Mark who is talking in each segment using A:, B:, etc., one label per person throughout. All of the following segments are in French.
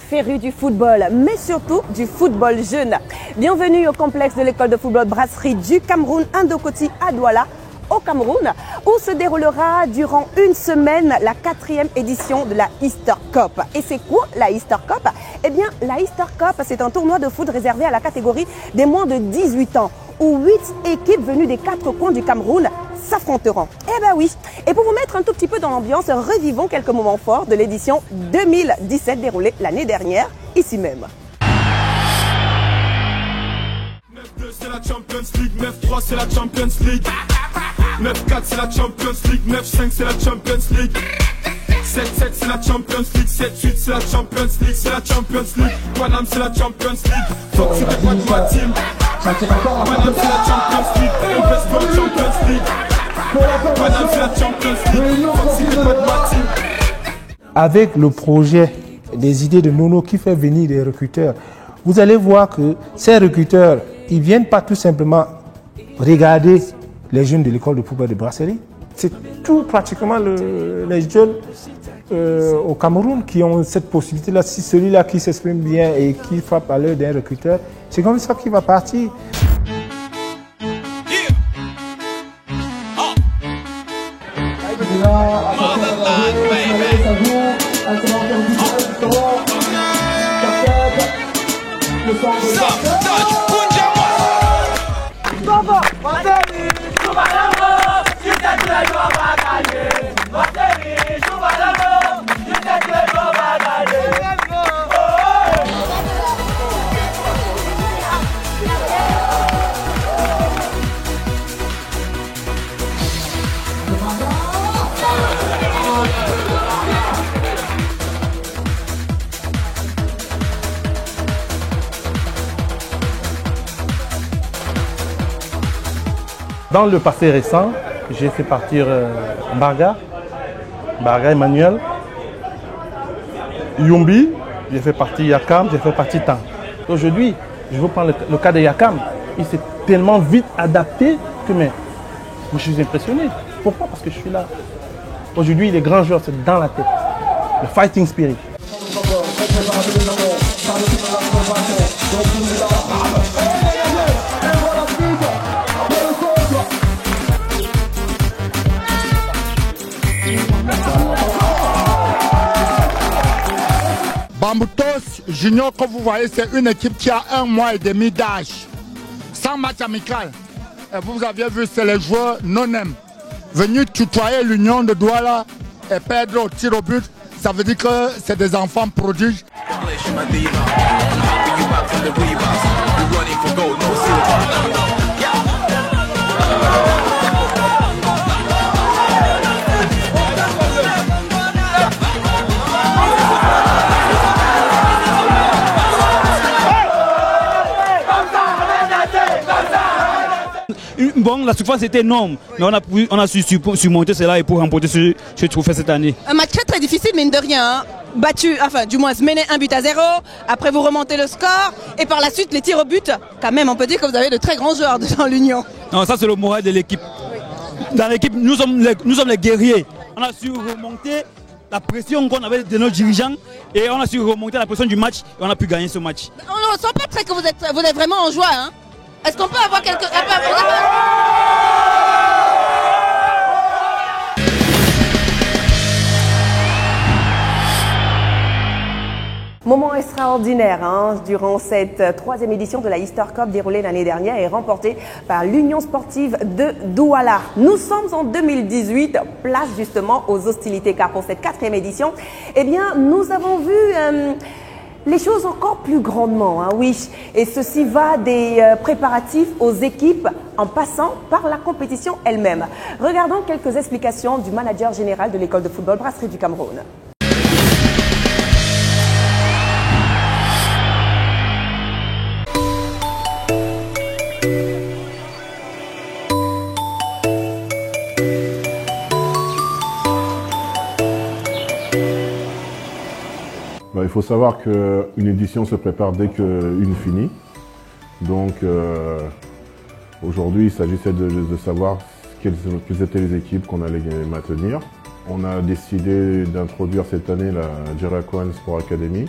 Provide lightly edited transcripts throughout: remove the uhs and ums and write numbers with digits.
A: férus du football, mais surtout du football jeune. Bienvenue au complexe de l'école de football Brasserie du Cameroun, Ndokoti à Douala, au Cameroun, où se déroulera durant une semaine la 4e édition de la Easter Cup. Et c'est quoi la Easter Cup? Eh bien, la Easter Cup, c'est un tournoi de foot réservé à la catégorie des moins de 18 ans, où 8 équipes venues des 4 coins du Cameroun s'affronteront. Eh ben oui. Et pour vous mettre un tout petit peu dans l'ambiance, revivons quelques moments forts de l'édition 2017 déroulée l'année dernière, ici même.
B: 9-2 c'est la Champions League, 9-3 c'est la Champions League, 9-4 c'est la Champions League, 9-5 c'est la Champions League, 7-7 c'est la Champions League, 7-8 c'est la Champions League, c'est la Champions League, Guanam c'est la Champions League, Fox c'est pas de ma team, Guanam c'est la Champions League, Investor Champions League, Guanam c'est la Champions League, Fox c'est pas de ma team.
C: Avec le projet des idées de Nono qui fait venir des recruteurs, vous allez voir que ces recruteurs, ils ne viennent pas tout simplement regarder les jeunes de l'école de football de Brasserie. C'est tout pratiquement les jeunes au Cameroun qui ont cette possibilité-là. Si celui-là qui s'exprime bien et qui frappe à l'œil d'un recruteur, c'est comme ça qu'il va partir.
D: Dans le passé récent, j'ai fait partir Barga Emmanuel, Yumbi, j'ai fait partir Yakam, j'ai fait partir Tang. Aujourd'hui, je veux prendre le cas de Yakam. Il s'est tellement vite adapté que je suis impressionné. Pourquoi? Parce que je suis là. Aujourd'hui, les grands joueurs, c'est dans la tête. Le fighting spirit.
E: Bamboutos Junior, comme vous voyez, c'est une équipe qui a 1 mois et demi d'âge. Sans match amical. Et vous avez vu, c'est les joueurs non-aim. Venus tutoyer l'Union de Douala et perdre au tir au but. Ça veut dire que c'est des enfants prodiges.
F: Bon, la surface était énorme, mais on a su surmonter cela et pour remporter ce trophée cette année. Un match très difficile, mine de rien. Hein. Battu, enfin du moins mené 1-0, après vous remontez le score et par la suite les tirs au but. Quand même, on peut dire que vous avez de très grands joueurs dans l'Union. Non, ça c'est le moral de l'équipe. Dans l'équipe, nous sommes les guerriers. On a su remonter la pression qu'on avait de nos dirigeants et on a su remonter la pression du match et on a pu gagner ce match. On ne sent pas très que vous êtes vraiment en joie. Hein. Est-ce qu'on peut avoir quelques...
A: Moment extraordinaire durant cette 3e édition de la Easter Cup déroulée l'année dernière et remportée par l'Union sportive de Douala. Nous sommes en 2018, place justement aux hostilités car pour cette 4e édition, eh bien, nous avons vu les choses encore plus grandement, oui. Et ceci va des préparatifs aux équipes en passant par la compétition elle-même. Regardons quelques explications du manager général de l'école de football Brasserie du Cameroun.
G: Il faut savoir qu'une édition se prépare dès qu'une finit. Donc aujourd'hui, il s'agissait de savoir quelles étaient les équipes qu'on allait maintenir. On a décidé d'introduire cette année la Jeraquan Sport Academy,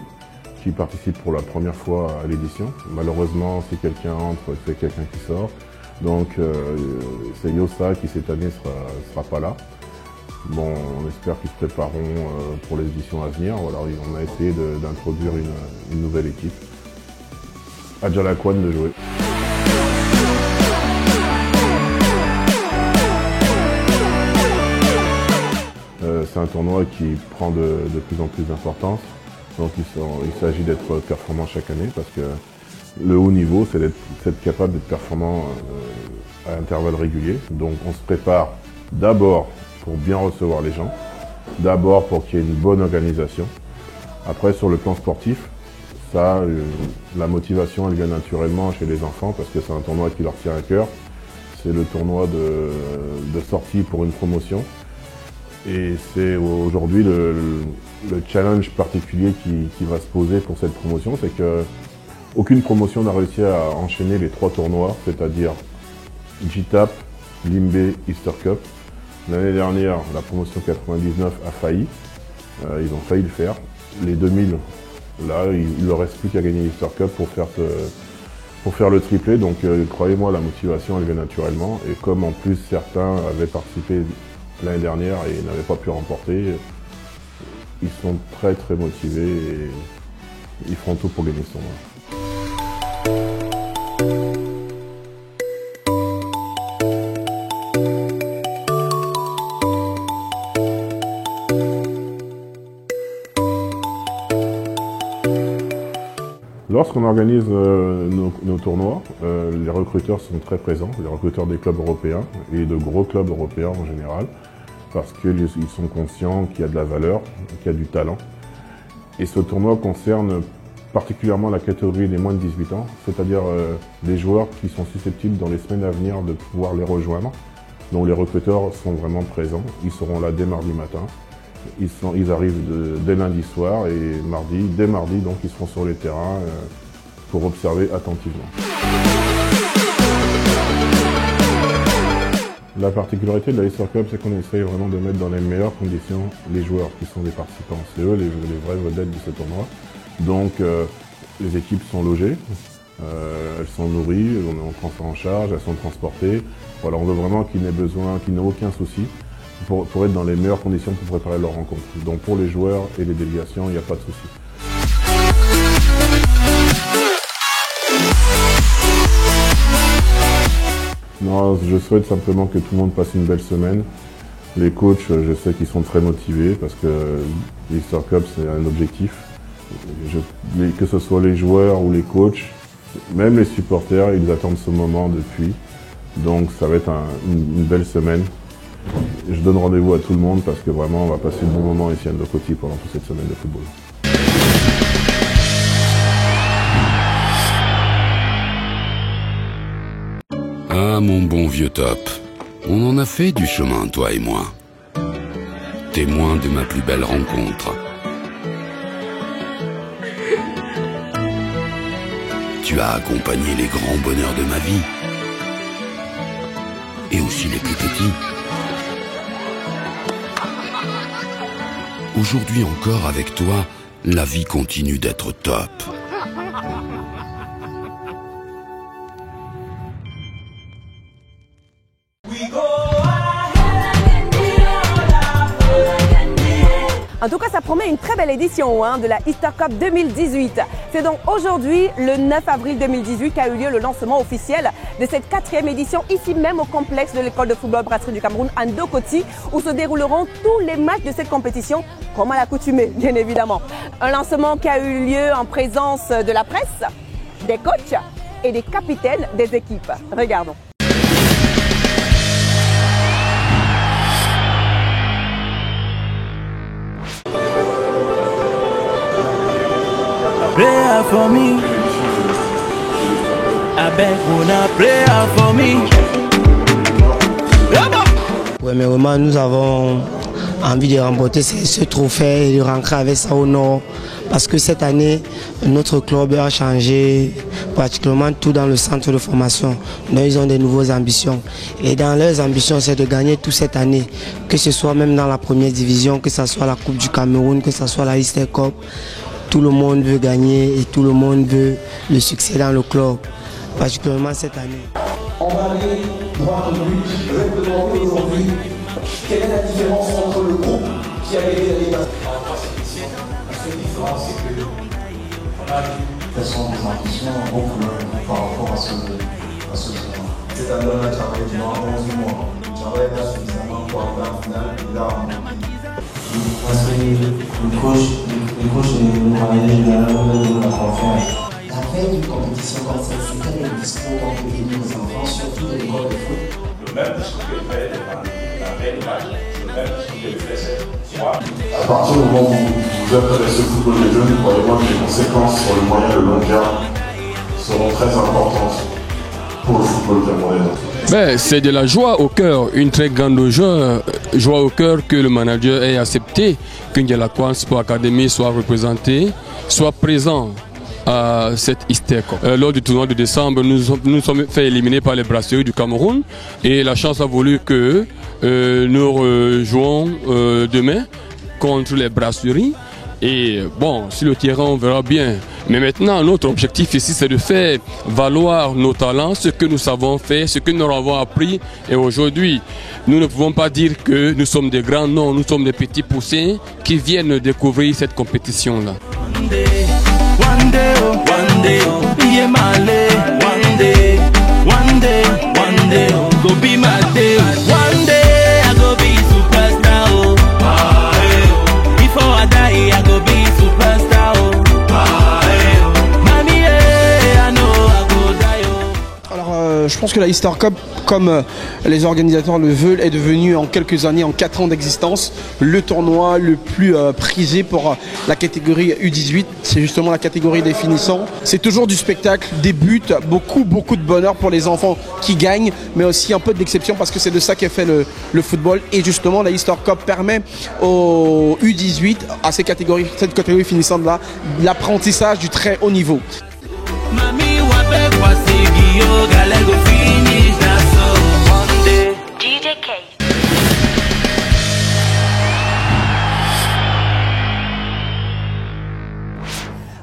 G: qui participe pour la première fois à l'édition. Malheureusement, si quelqu'un entre, c'est quelqu'un qui sort. Donc c'est Yossa qui cette année sera pas là. Bon, on espère qu'ils se prépareront pour les éditions à venir. Voilà, on a essayé d'introduire une nouvelle équipe. Adjalakwan de jouer. C'est un tournoi qui prend de plus en plus d'importance. Donc il s'agit d'être performant chaque année parce que le haut niveau, c'est d'être capable d'être performant à intervalles réguliers. Donc on se prépare d'abord pour bien recevoir les gens, d'abord pour qu'il y ait une bonne organisation. Après, sur le plan sportif, ça, la motivation, elle vient naturellement chez les enfants parce que c'est un tournoi qui leur tient à cœur. C'est le tournoi de sortie pour une promotion. Et c'est aujourd'hui le challenge particulier qui va se poser pour cette promotion, c'est que aucune promotion n'a réussi à enchaîner les 3 tournois, c'est-à-dire JTAP, Limbe, Easter Cup. L'année dernière, la promotion 99 a failli, ils ont failli le faire. Les 2000, là, il ne leur reste plus qu'à gagner l'Easter Cup pour faire le triplé. Donc croyez-moi, la motivation elle vient naturellement. Et comme en plus certains avaient participé l'année dernière et n'avaient pas pu remporter, ils sont très très motivés et ils feront tout pour gagner ce tournoi. Lorsqu'on organise nos tournois, les recruteurs sont très présents, les recruteurs des clubs européens et de gros clubs européens en général, parce qu'ils sont conscients qu'il y a de la valeur, qu'il y a du talent. Et ce tournoi concerne particulièrement la catégorie des moins de 18 ans, c'est-à-dire des joueurs qui sont susceptibles dans les semaines à venir de pouvoir les rejoindre. Donc les recruteurs sont vraiment présents, ils seront là dès mardi matin. Ils arrivent dès lundi soir et dès mardi, donc ils seront sur les terrains pour observer attentivement. La particularité de la Easter Cup, c'est qu'on essaye vraiment de mettre dans les meilleures conditions les joueurs qui sont des participants. C'est eux les vraies vedettes de ce tournoi. Donc les équipes sont logées, elles sont nourries, on prend ça en charge, elles sont transportées. Voilà, on veut vraiment qu'ils n'aient aucun souci pour être dans les meilleures conditions pour préparer leur rencontre. Donc pour les joueurs et les délégations, il n'y a pas de souci. Non, je souhaite simplement que tout le monde passe une belle semaine. Les coachs, je sais qu'ils sont très motivés parce que l'Easter Cup, c'est un objectif. Que ce soit les joueurs ou les coachs, même les supporters, ils attendent ce moment depuis. Donc ça va être une belle semaine. Je donne rendez-vous à tout le monde parce que vraiment, on va passer de bons moments ici à Ndokoti pendant toute cette semaine de football.
H: Ah, mon bon vieux Top, on en a fait du chemin, toi et moi. Témoin de ma plus belle rencontre. Tu as accompagné les grands bonheurs de ma vie. Et aussi les plus petits. Aujourd'hui encore avec toi, la vie continue d'être top.
A: En tout cas, ça promet une très belle édition de la Easter Cup 2018. C'est donc aujourd'hui, le 9 avril 2018, qu'a eu lieu le lancement officiel de cette 4e édition, ici même au complexe de l'école de football Brasserie du Cameroun, à Ndokoti, où se dérouleront tous les matchs de cette compétition, comme à l'accoutumée, bien évidemment. Un lancement qui a eu lieu en présence de la presse, des coachs et des capitaines des équipes. Regardons.
I: Play for me. I beg una play for me.
J: Ouais, mais vraiment, nous avons envie de remporter ce trophée et de rentrer avec ça au nord. Parce que cette année, notre club a changé pratiquement tout dans le centre de formation. Donc, ils ont de nouvelles ambitions. Et dans leurs ambitions, c'est de gagner tout cette année. Que ce soit même dans la première division, que ce soit la Coupe du Cameroun, que ce soit la Easter Cup. tout le monde veut gagner et tout le monde veut le succès dans le club, particulièrement cette année.
K: On va aller droit au but. Je vais te demander aujourd'hui quelle est la différence entre le groupe qui a gagné la Ligue. La seule différence, c'est que on a quelles sont des ambitions beaucoup par rapport à ce tournoi. Cette année, on a travaillé durant 11 mois. Le travail pas suffisamment pour arriver en finale. Et là, on a parce que le coach et le manager généralement nous la confiance. La veille d'une compétition comme ça, c'est quel est le discours qu'on peut donner aux enfants, surtout de l'école de foot?
L: Le même discours que fait la veille du match, le même discours que fait cette soir.
M: À partir du moment où vous intéressez au football des jeunes, croyez-moi que les conséquences sur le moyen et le long terme seront très importantes pour le football camerounais.
N: C'est de la joie au cœur, une très grande joie au cœur que le manager ait accepté que Ndialakoa Sport Academy soit représenté, soit présent à cette Easter Cup. Lors du tournoi de décembre, nous sommes fait éliminer par les Brasseries du Cameroun et la chance a voulu que nous jouons demain contre les Brasseries. Et bon, sur le terrain, on verra bien. Mais maintenant, notre objectif ici, c'est de faire valoir nos talents, ce que nous savons faire, ce que nous avons appris. Et aujourd'hui, nous ne pouvons pas dire que nous sommes des grands, non, nous sommes des petits poussins qui viennent découvrir cette compétition-là.
O: Je pense que la Easter Cup, comme les organisateurs le veulent, est devenue en quelques années, en 4 ans d'existence, le tournoi le plus prisé pour la catégorie U18. C'est justement la catégorie des finissants. C'est toujours du spectacle, des buts, beaucoup de bonheur pour les enfants qui gagnent, mais aussi un peu d'exception parce que c'est de ça qu'est fait le football. Et justement, la Easter Cup permet aux U18, à cette catégorie finissante-là, l'apprentissage du très haut niveau.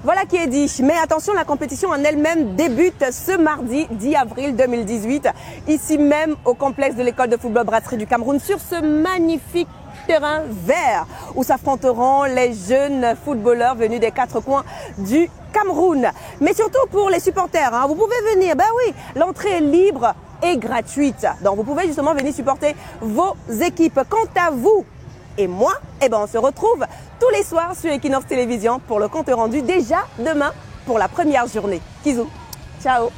A: Voilà qui est dit. Mais attention, la compétition en elle-même débute ce mardi 10 avril 2018, ici même au complexe de l'école de football Brasserie du Cameroun, sur ce magnifique terrain vert où s'affronteront les jeunes footballeurs venus des 4 coins du Cameroun. Mais surtout pour les supporters, hein, vous pouvez venir, ben oui, l'entrée est libre et gratuite. Donc vous pouvez justement venir supporter vos équipes. Quant à vous et moi, eh ben on se retrouve tous les soirs sur Equinox Télévision pour le compte rendu déjà demain pour la première journée. Kizou, ciao.